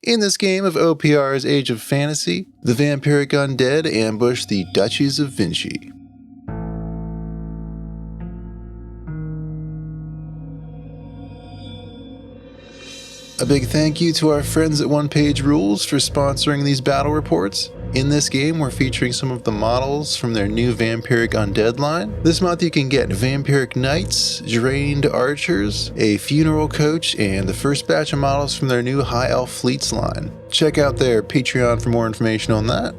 In this game of OPR's Age of Fantasy, the Vampiric Undead ambush the Duchies of Vinci. A big thank you to our friends at OnePageRules for sponsoring these battle reports. In this game, we're featuring some of the models from their new Vampiric Undead line. This month you can get Vampiric Knights, Drained Archers, a Funeral Coach, and the first batch of models from their new High Elf Fleets line. Check out their Patreon for more information on that.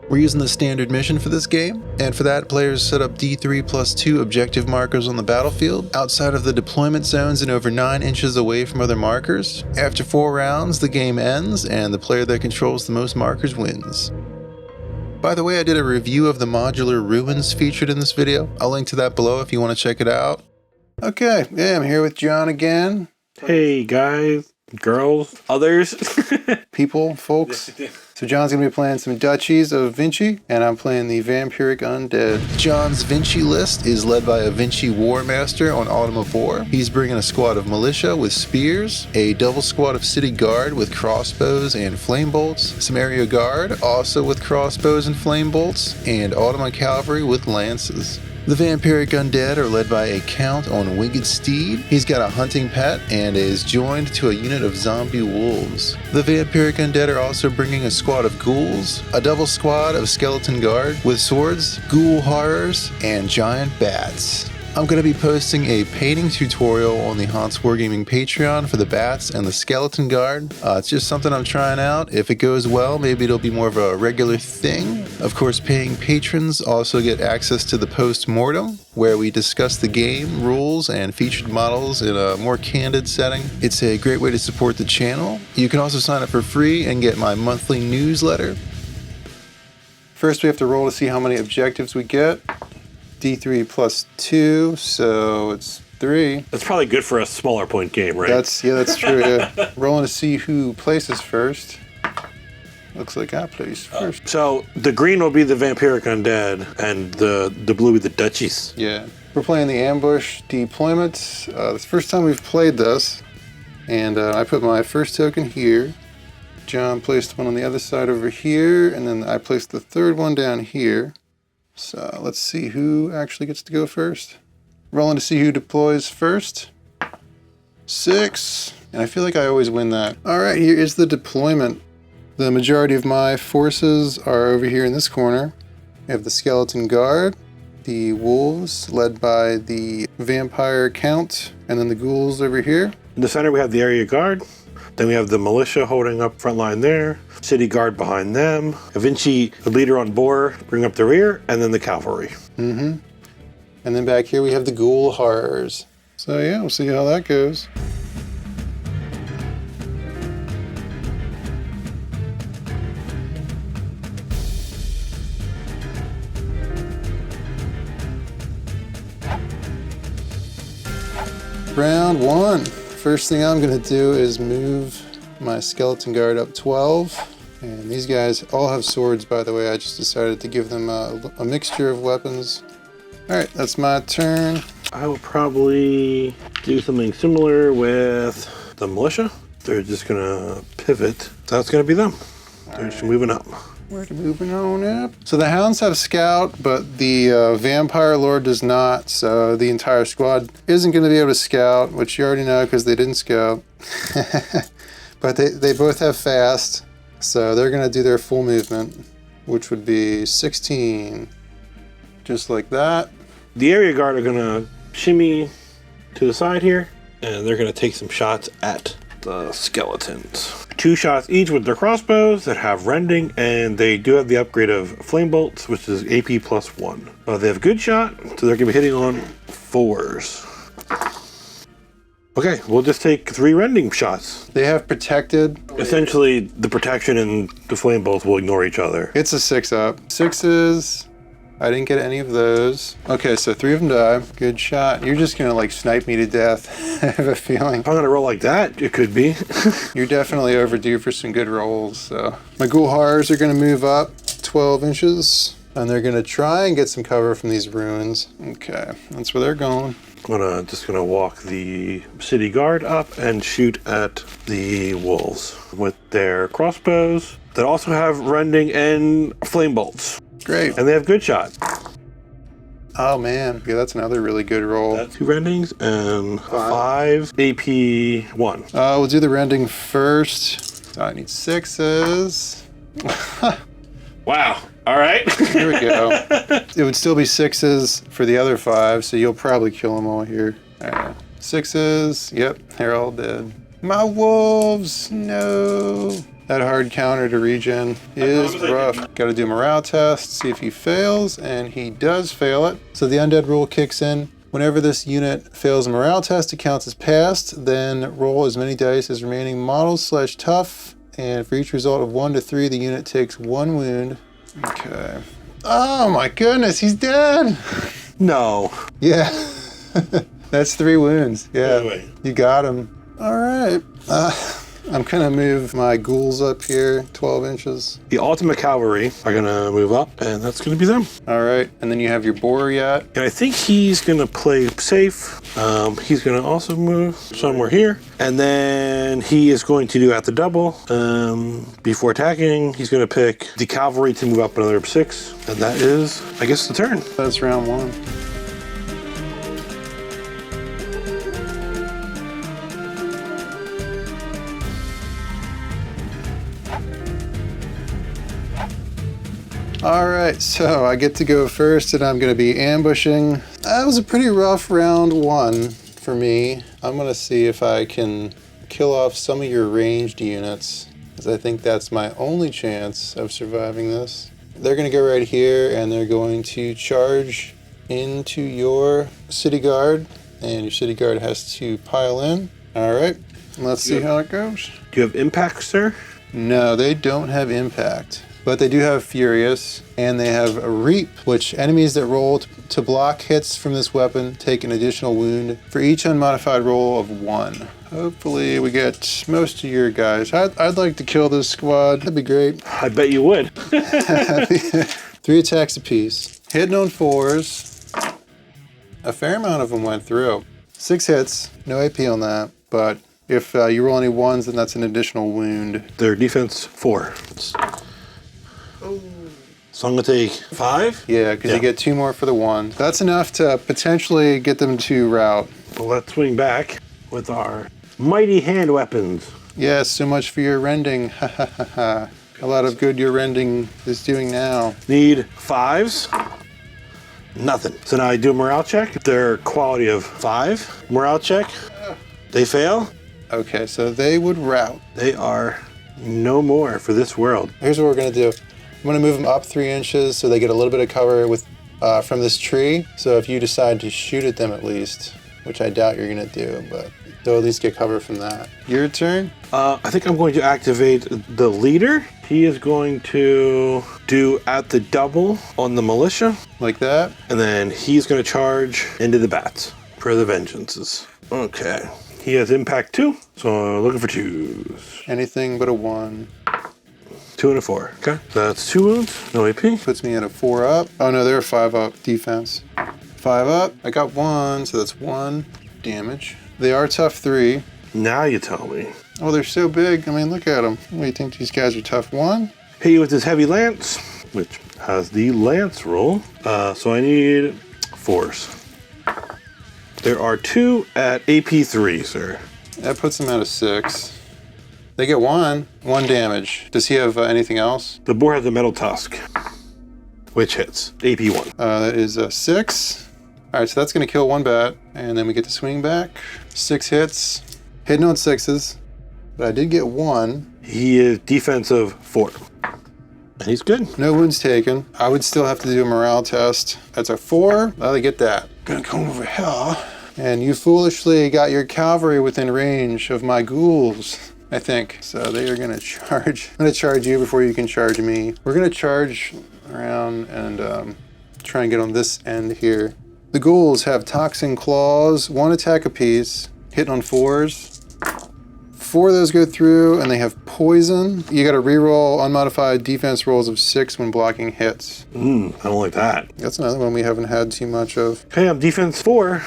We're using the standard mission for this game, and for that, players set up D3+2 objective markers on the battlefield, outside of the deployment zones and over 9 inches away from other markers. After 4 rounds, the game ends, and the player that controls the most markers wins. By the way, I did a review of the modular ruins featured in this video. I'll link to that below if you want to check it out. Okay, yeah, I'm here with John again. Hey guys, girls, others, people, folks. So John's going to be playing some Duchies of Vinci, and I'm playing the Vampiric Undead. John's Vinci list is led by a Vinci War Master on Autumn of War. He's bringing a squad of militia with spears, a double squad of city guard with crossbows and flame bolts, some area guard also with crossbows and flame bolts, and Ottoman cavalry with lances. The Vampiric Undead are led by a Count on Winged Steed. He's got a hunting pet and is joined to a unit of zombie wolves. The Vampiric Undead are also bringing a squad of ghouls, a double squad of skeleton guard with swords, ghoul horrors, and giant bats. I'm going to be posting a painting tutorial on the Haunts Wargaming Patreon for the bats and the skeleton guard. It's just something I'm trying out. If it goes well, maybe it'll be more of a regular thing. Of course, paying patrons also get access to the Postmortem, where we discuss the game, rules, and featured models in a more candid setting. It's a great way to support the channel. You can also sign up for free and get my monthly newsletter. First, we have to roll to see how many objectives we get. D3+2, so it's 3. That's probably good for a smaller point game, right? That's true. Yeah. Rolling to see who places first. Looks like I placed first. So the green will be the Vampiric Undead, and the blue will be the Duchies. Yeah. We're playing the ambush deployment. It's the first time we've played this, and I put my first token here. John placed one on the other side over here, and then I placed the third one down here. So let's see who actually gets to go first. Rolling to see who deploys first. 6. And I feel like I always win that. All right, here is the deployment. The majority of my forces are over here in this corner. We have the skeleton guard, the wolves led by the vampire count, and then the ghouls over here. In the center we have the area guard. Then we have the militia holding up front line there, city guard behind them, a Vinci, the leader on boar, bring up the rear, and then the cavalry. And then back here we have the ghoul horrors. So yeah, we'll see how that goes. Round 1. First thing I'm going to do is move my skeleton guard up 12. And these guys all have swords, by the way. I just decided to give them a mixture of weapons. Alright, that's my turn. I will probably do something similar with the militia. They're just going to pivot. That's going to be them. They're just moving up. We're moving on up. So the hounds have scout, but the vampire lord does not. So the entire squad isn't going to be able to scout, which you already know because they didn't scout. But they both have fast, so they're going to do their full movement, which would be 16. Just like that. The area guard are going to shimmy to the side here, and they're going to take some shots at the skeletons. 2 shots each with their crossbows that have rending, and they do have the upgrade of flame bolts, which is AP +1. They have good shot, so they're going to be hitting on 4s. Okay, we'll just take 3 rending shots. They have protected. Essentially, the protection and the flame bolts will ignore each other. It's a 6-up. 6s. I didn't get any of those. Okay, so 3 of them die. Good shot. You're just gonna like snipe me to death. I have a feeling. If I'm gonna roll like that, it could be. You're definitely overdue for some good rolls. So my ghoul horrors are gonna move up 12 inches, and they're gonna try and get some cover from these ruins. Okay, that's where they're going. Just gonna walk the city guard up and shoot at the wolves with their crossbows that also have rending and flame bolts. Great. And they have good shot. Oh man, yeah, that's another really good roll. That's 2 rendings and 5 AP 1. We'll do the rending first. I need 6s. Wow. All right. Here we go. It would still be 6s for the other 5, so you'll probably kill them all here. All right. 6s. Yep, they're all dead. My wolves. No. That hard counter to regen is rough. Got to do a morale test, see if he fails, and he does fail it. So the undead rule kicks in. Whenever this unit fails a morale test, it counts as passed. Then roll as many dice as remaining models / tough. And for each result of 1 to 3, the unit takes 1 wound. Okay. Oh my goodness, he's dead. No. Yeah. That's 3 wounds. Yeah. Anyway. You got him. All right. I'm gonna move my ghouls up here 12 inches. The ultimate cavalry are gonna move up, and that's gonna be them. All right. And then you have your Boreat. And I think he's gonna play safe. He's gonna also move somewhere here. And then he is going to do at the double. Before attacking, he's gonna pick the cavalry to move up another 6. And that is, I guess, the turn. That's round 1. All right, so I get to go first, and I'm going to be ambushing. That was a pretty rough round 1 for me. I'm going to see if I can kill off some of your ranged units, because I think that's my only chance of surviving this. They're going to go right here, and they're going to charge into your city guard, and your city guard has to pile in. All right, let's see how it goes. Do you have impact, sir? No, they don't have impact. But they do have Furious, and they have a Reap, which enemies that roll to block hits from this weapon take an additional wound for each unmodified roll of 1. Hopefully we get most of your guys. I'd like to kill this squad. That'd be great. I bet you would. 3 attacks apiece. Hitting on 4s. A fair amount of them went through. 6 hits. No AP on that, but if you roll any 1s, then that's an additional wound. Their defense 4. So I'm gonna take 5? Yeah, because you get 2 more for the 1. That's enough to potentially get them to rout. Well, let's swing back with our mighty hand weapons. Yeah, so much for your rending. Ha ha ha ha. A lot of good your rending is doing now. Need 5s. Nothing. So now I do a morale check. Their quality of 5. Morale check. They fail. Okay, so they would rout. They are no more for this world. Here's what we're gonna do. I'm gonna move them up 3 inches so they get a little bit of cover with from this tree. So if you decide to shoot at them at least, which I doubt you're gonna do, but they'll at least get cover from that. Your turn? I think I'm going to activate the leader. He is going to do at the double on the militia. Like that? And then he's gonna charge into the bats for the vengeances. Okay. He has impact 2, so looking for 2s. Anything but a 1. 2 and a 4. Okay. That's 2 wounds. No AP. Puts me at a 4 up. Oh no, they're a 5 up defense. 5 up. I got 1, so that's 1 damage. They are tough 3. Now you tell me. Oh, they're so big. I mean, look at them. What do you think these guys are tough 1? Hit you with his heavy lance, which has the lance roll. So I need 4s. There are 2 at AP 3, sir. That puts them at a 6. They get 1 damage. Does he have anything else? The boar has a metal tusk, which hits. AP 1. That is a 6. All right, so that's going to kill 1 bat, and then we get to swing back. 6 hits. Hitting on 6s, but I did get 1. He is defensive 4. And he's good. No wounds taken. I would still have to do a morale test. That's a 4. Well, they get that. Gonna come over here. And you foolishly got your cavalry within range of my ghouls, I think. So they are gonna charge. I'm gonna charge you before you can charge me. We're gonna charge around and try and get on this end here. The ghouls have toxin claws, 1 attack apiece, hitting on 4s. 4 of those go through, and they have poison. You got to reroll unmodified defense rolls of 6 when blocking hits. I don't like that. That's another one we haven't had too much of. Okay, I'm defense 4.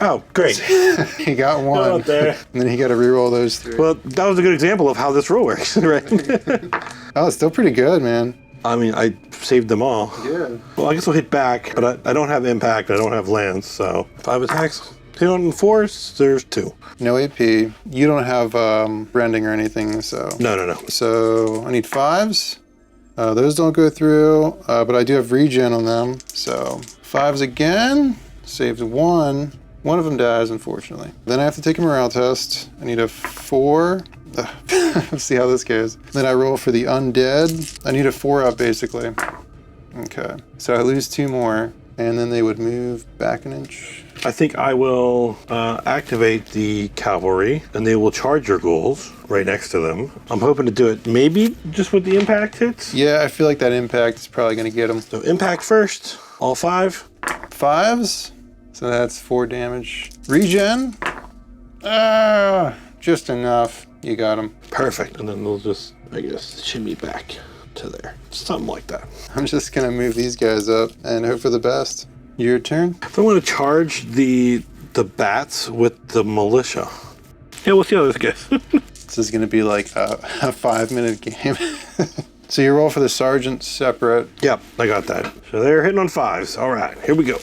Oh, great. He got one. Out there. And then he got to reroll those 3. Well, that was a good example of how this rule works, right? Oh, it's still pretty good, man. I mean, I saved them all. Yeah. Well, I guess I'll hit back, but I don't have impact. I don't have lands, so 5 attacks. Hit on 4s, there's 2. No AP. You don't have rending or anything, so. No. So I need 5s. Those don't go through, but I do have regen on them. So 5s again. Saved 1. One of them dies, unfortunately. Then I have to take a morale test. I need a 4. Let's see how this goes. Then I roll for the undead. I need a 4 up, basically. Okay. So I lose 2 more, and then they would move back an inch. I think I will activate the cavalry, and they will charge your ghouls right next to them. I'm hoping to do it maybe just with the impact hits. Yeah, I feel like that impact is probably going to get them. So impact first, all 5. 5s. So that's 4 damage. Regen. Just enough. You got them. Perfect. And then they'll just, I guess, shimmy back to there. Something like that. I'm just going to move these guys up and hope for the best. Your turn. If I want to charge the bats with the militia. Yeah, we'll see how this goes. This is going to be like a 5-minute game. So you roll for the sergeant separate. Yep, I got that. So they're hitting on 5s. All right, here we go.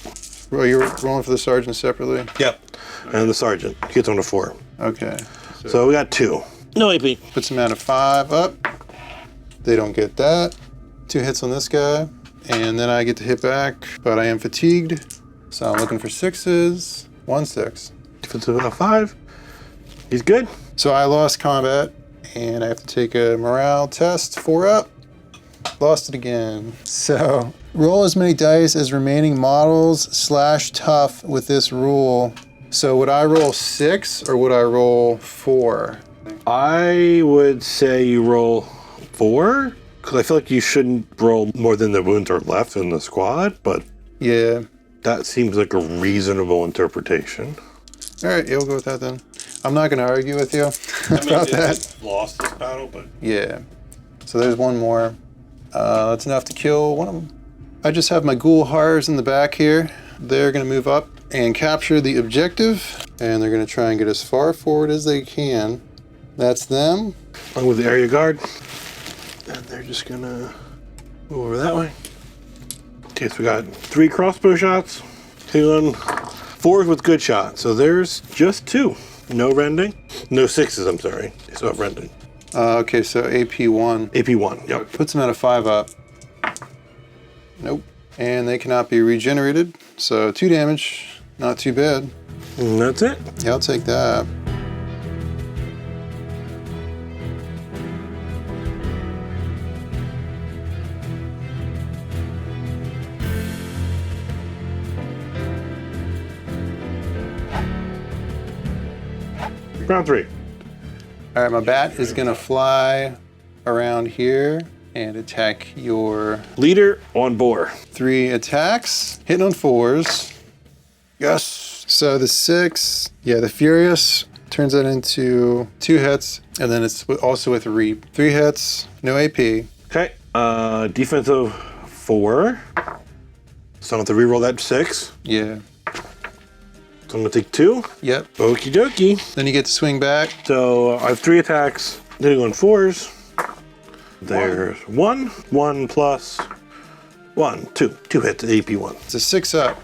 Well, you're rolling for the sergeant separately? Yep. And the sergeant gets on a 4. Okay. So we got 2. No AP. Puts him at a 5 up. They don't get that. 2 hits on this guy. And then I get to hit back, but I am fatigued. So I'm looking for 6s. 1 6. Defensive of 5. He's good. So I lost combat, and I have to take a morale test. 4 up. Lost it again. So roll as many dice as remaining models / tough with this rule. So would I roll 6 or would I roll 4? I would say you roll 4, because I feel like you shouldn't roll more than the wounds are left in the squad, but Yeah. that seems like a reasonable interpretation. All right, yeah, we'll go with that then. I'm not going to argue with you about that. Lost this battle, but Yeah. So there's one more. That's enough to kill one of them. I just have my ghoul horrors in the back here. They're going to move up and capture the objective, and they're going to try and get as far forward as they can. That's them. along with the area guard. And they're just going to move over that way. Okay, so we got 3 crossbow shots, 2 4 with good shot. So there's just 2. No rending. No 6s, I'm sorry. They still have rending. Okay, so AP1. AP1, yep. Puts them at a 5 up. Nope. And they cannot be regenerated. So 2 damage. Not too bad. And that's it. Yeah, I'll take that. Round 3. All right, my bat is gonna fly around here and attack your Leader on boar. 3 attacks. Hitting on 4s. Yes. So the 6, yeah, the Furious turns that into 2 hits, and then it's also with Reap. 3 hits, no AP. Okay, defensive 4. So I have to reroll that 6. Yeah. So I'm gonna take 2. Yep. Okie dokie. Then you get to swing back. So I have 3 attacks, hitting on 4s. There's 1, 1 plus 1, 2. 2 hits, AP1. It's a 6 up.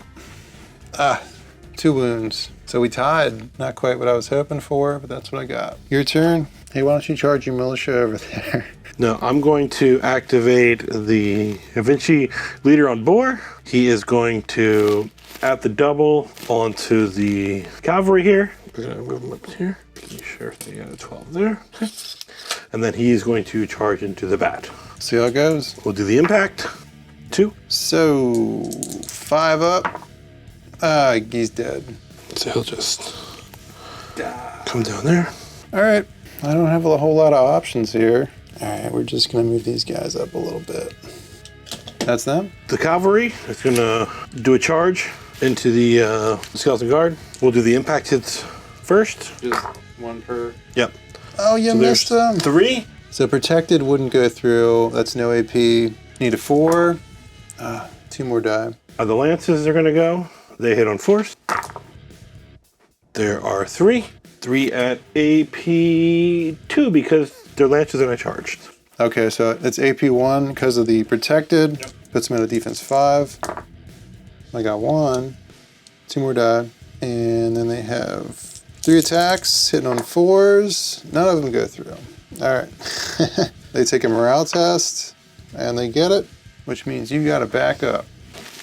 2 wounds. So we tied. Not quite what I was hoping for, but that's what I got. Your turn. Hey, why don't you charge your militia over there? Now I'm going to activate the Vinci leader on boar. He is going to add the double onto the cavalry here. We're gonna move him up here. Making sure they got a 12 there. Okay. And then he is going to charge into the bat. See how it goes. We'll do the impact. 2. So 5 up. He's dead. So he'll just come down there. All right. I don't have a whole lot of options here. All right, we're just gonna move these guys up a little bit. That's them. The cavalry is gonna do a charge into the skeleton guard. We'll do the impact hits first. Just 1 per. Yep. Oh, you So missed there's them. 3. So protected wouldn't go through. That's no AP. Need a 4. 2 more die. The lances are gonna go. They hit on 4s. There are 3. 3 at AP2 because they're lances and I charged. Okay, so it's AP1 because of the protected. Yep. Puts them at a defense 5. I got 1. 2 more die. And then they have 3 attacks, hitting on 4s. None of them go through. All right. They take a morale test, and they get it, which means you got to back up.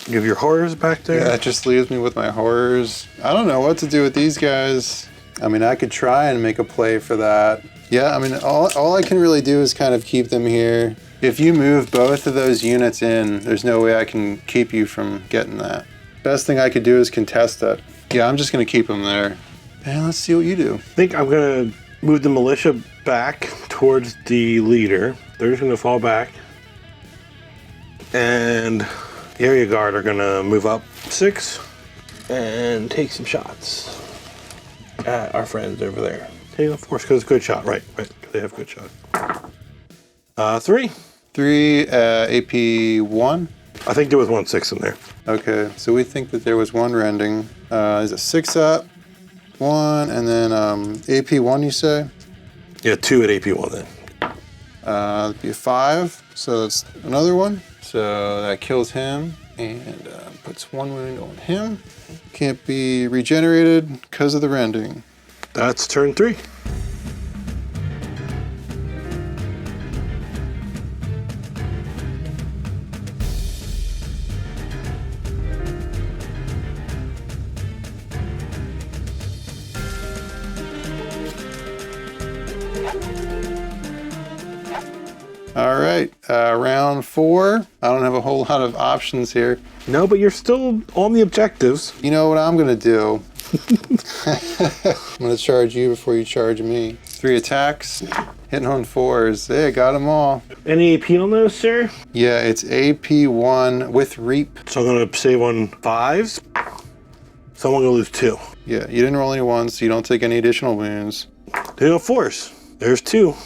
You have your horrors back there? Yeah, that just leaves me with my horrors. I don't know what to do with these guys. I mean, I could try and make a play for that. Yeah, I mean, all I can really do is kind of keep them here. If you move both of those units in, there's no way I can keep you from getting that. Best thing I could do is contest it. Yeah, I'm just going to keep them there. And let's see what you do. I think I'm going to move the militia back towards the leader. They're just going to fall back. And the area guard are going to move up 6 and take some shots at our friends over there. Take a force because it's a good shot. Right. They have good shot. 3. 3 AP1. I think there was 1 6 in there. Okay, so we think that there was 1 rending. There's a 6 up, 1, and then AP1 you say? Yeah, 2 at AP1 then. It'd be a 5, so it's another one. So that kills him and puts 1 wound on him. Can't be regenerated because of the rending. That's turn 3. All right, round 4. I don't have a whole lot of options here. No, but you're still on the objectives. You know what I'm gonna do? I'm gonna charge you before you charge me. 3 attacks, hitting on 4s. Hey, I got them all. Any AP on those, sir? Yeah, it's AP1 with Reap. So I'm gonna save on 5s. So I'm gonna lose 2. Yeah, you didn't roll any 1s, so you don't take any additional wounds. They don't force. There's 2.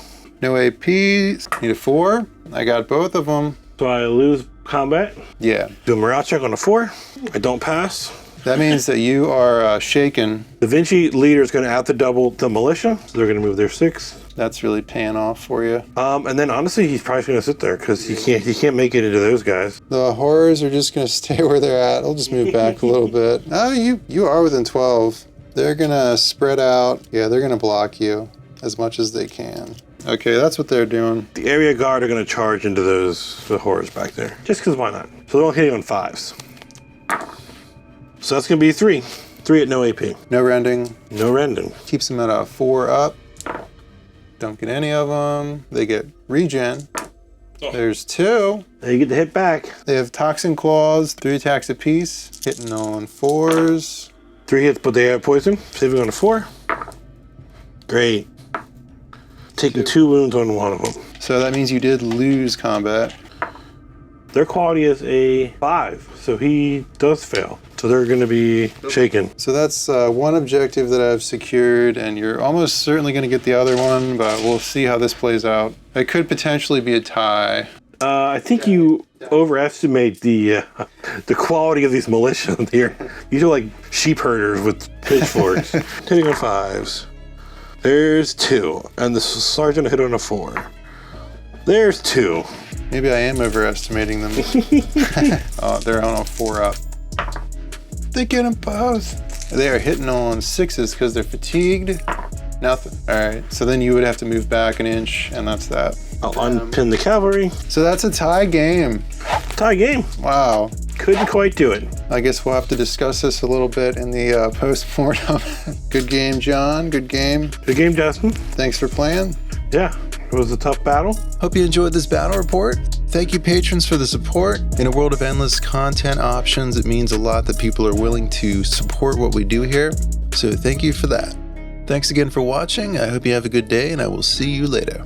No AP, need a 4. I got both of them. So I lose combat. Yeah. Do a morale check on a 4. I don't pass. That means that you are shaken. The Vinci leader is going to have to double the militia, so they're going to move their 6. That's really paying off for you. And then honestly, he's probably going to sit there because he can't make it into those guys. The horrors are just going to stay where they're at. I'll just move back a little bit. Oh, you are within 12. They're going to spread out. Yeah, they're going to block you as much as they can. Okay, that's what they're doing. The area guard are going to charge into the horrors back there. Just because why not? So they're all hitting on 5s. So that's going to be 3. 3 at no AP. No rending. No rending. Keeps them at a 4 up. Don't get any of them. They get regen. Oh. There's 2. They get to hit back. They have Toxin Claws, 3 attacks apiece, hitting on 4s. 3 hits, but they have poison. Saving on a 4. Great. Taking 2 wounds on 1 of them. So that means you did lose combat. Their quality is a 5, so he does fail. So they're going to be shaken. So that's 1 objective that I've secured, and you're almost certainly going to get the other one, but we'll see how this plays out. It could potentially be a tie. I think you overestimate the quality of these militia here. These are like sheep herders with pitchforks. Hitting on 5s. There's 2, and the sergeant hit on a 4. There's 2. Maybe I am overestimating them. Oh, they're on a 4 up. They get them both. They are hitting on 6s because they're fatigued. Nothing. All right, so then you would have to move back an inch, and that's that. I'll unpin the cavalry. So that's a tie game. Tie game. Wow. Couldn't quite do it. I guess we'll have to discuss this a little bit in the postmortem. Good game, John. Good game. Good game, Justin. Thanks for playing. Yeah, it was a tough battle. Hope you enjoyed this battle report. Thank you, patrons, for the support. In a world of endless content options, it means a lot that people are willing to support what we do here. So thank you for that. Thanks again for watching. I hope you have a good day, and I will see you later.